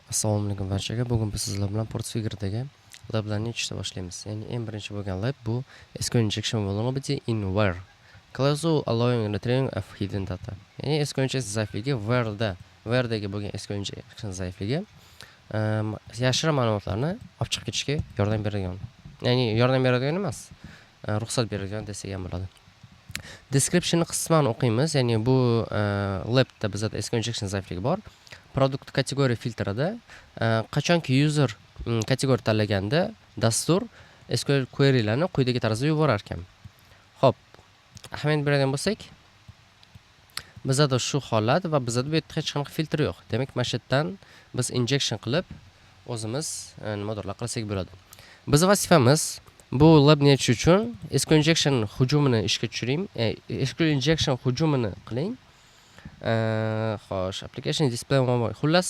Assalomu alaykum barchaga. Bugun biz sizlar bilan Portfigurdagi lablarni yechishda boshlaymiz. Ya'ni eng birinchi bo'lgan lab bu SQL injection vulnerability in where. Clause allowing retrieving of hidden data. Ya'ni SQL injection zaifligi where'dagi bo'lgan SQL injection zaifligi yashirin ma'lumotlarni olib chiqib ketishga yordam beradigan. Ya'ni yordam beradigan emas, ruxsat beradigan desak ham bo'ladi. Description'ni qisman o'qiymiz. Ya'ni bu labda bizda SQL injection zaifligi bor. Product kategoriya filtrida qachonki user kategoriya tanlaganda dastur SQL query'larni quyidagi tarzda yuborar ekan. Xo'p, ahamiyat beradigan bo'lsak, bizda shu holat va bizda bu yerda hech qanaqa filtr yo'q. Demak, mana shu yerdan biz injection qilib o'zimiz nimadirlar qilsak bo'ladi. Bizning vazifamiz bu labni yechish uchun SQL injection hujumini ishga tushiring, SQL injection hujumini qiling. Xo'sh, application display xullas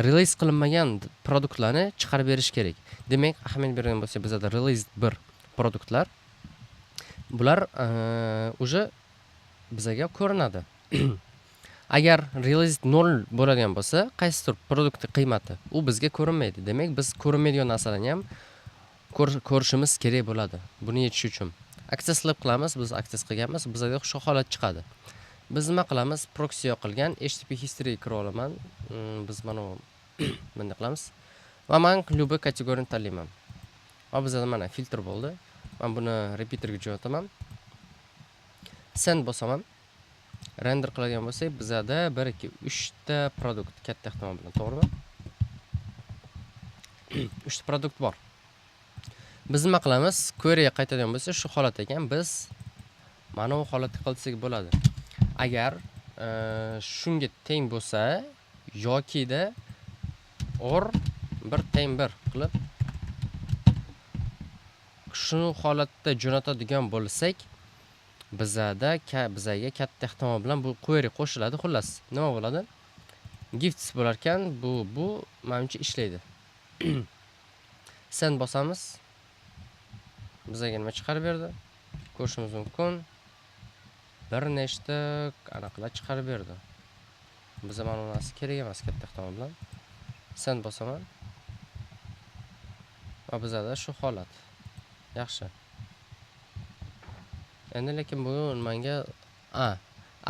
release qilinmagan produktlarni chiqarib berish kerak. Demak, ahamiyat bergan bo'lsa, bizda release 1 produktlar bular уже bizga ko'rinadi. Agar release 0 bo'ladigan bo'lsa, qaysidir produktning qiymati u bizga ko'rinmaydi. Demak, biz ko'rinmaydigan narsalarni ham ko'rishimiz kerak bo'ladi. Buni yechish uchun access qilamiz, biz access qilganmiz, bizga shu holat chiqadi. Biz nima qilamiz? Proxy yoqilgan HTTP history kira olaman. Biz mana bunday qilamiz. Va men любой kategoriyani tanlayman. Va bizda mana filtr bo'ldi. Men buni repeaterga jo'nataman. Send bosaman. Render qiladigan bo'lsak, bizda 1 2 3 ta produkt katta ehtimol bilan, to'g'rimi? 3 ta produkt bor. Biz nima qilamiz? Query qaytadigan bo'lsa, shu holat ekan. Biz mana bu holatga qilsak bo'ladi. Agar shunga teng bo'lsa yokida or 1 teng 1 qilib shu holatda jo'natadigan bo'lsak, bizga katta ehtimol bilan bu query qo'shiladi. Xullas, nima bo'ladi? Gifts bo'lar ekan, bu menimcha ishlaydi. Send bosamiz. Bizga nima chiqarib berdi? Ko'rishimiz mumkin. Bir nechta anaqalar chiqarib berdi. Bizga mana bu narsa kerak emas katta ehtimol bilan. Send bosaman. Va bizda shu holat. Yaxshi. Endi lekin bu menga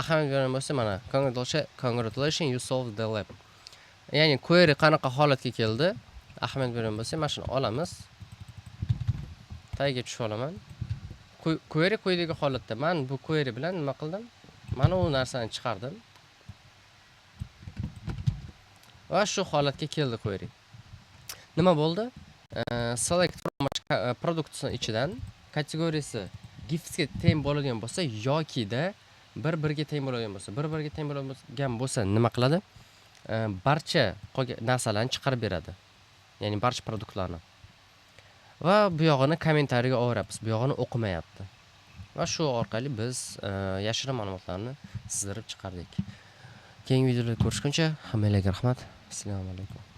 ahamiyat bergan bo'lsa, mana congratulations you solved the lab. Ya'ni query qanaqa holatga keldi? Ahamiyat bergan bo'lsa, mana shuni olamiz. Tagiga tushib olaman. Query quyidagi holatda men bu query bilan nima qildim? Mana bu narsani chiqardim. Va shu holatga keldi query. Nima bo'ldi? Select from products ichidan kategoriyasi giftsga teng bo'ladigan bo'lsa yokida 1 ga teng bo'ladigan bo'lsa, 1 ga teng bo'ladigan bo'lsa nima qiladi? Barcha qolgan narsalarni chiqarib beradi. Ya'ni barcha produktlarni. Va bu yog'ini kommentariyaga olamiz. Bu yog'ini o'qimayapti. Va shu orqali biz yashirin ma'lumotlarni sizdirib chiqardik. Keyingi videolarda ko'rishguncha hammalarga rahmat. Assalomu alaykum.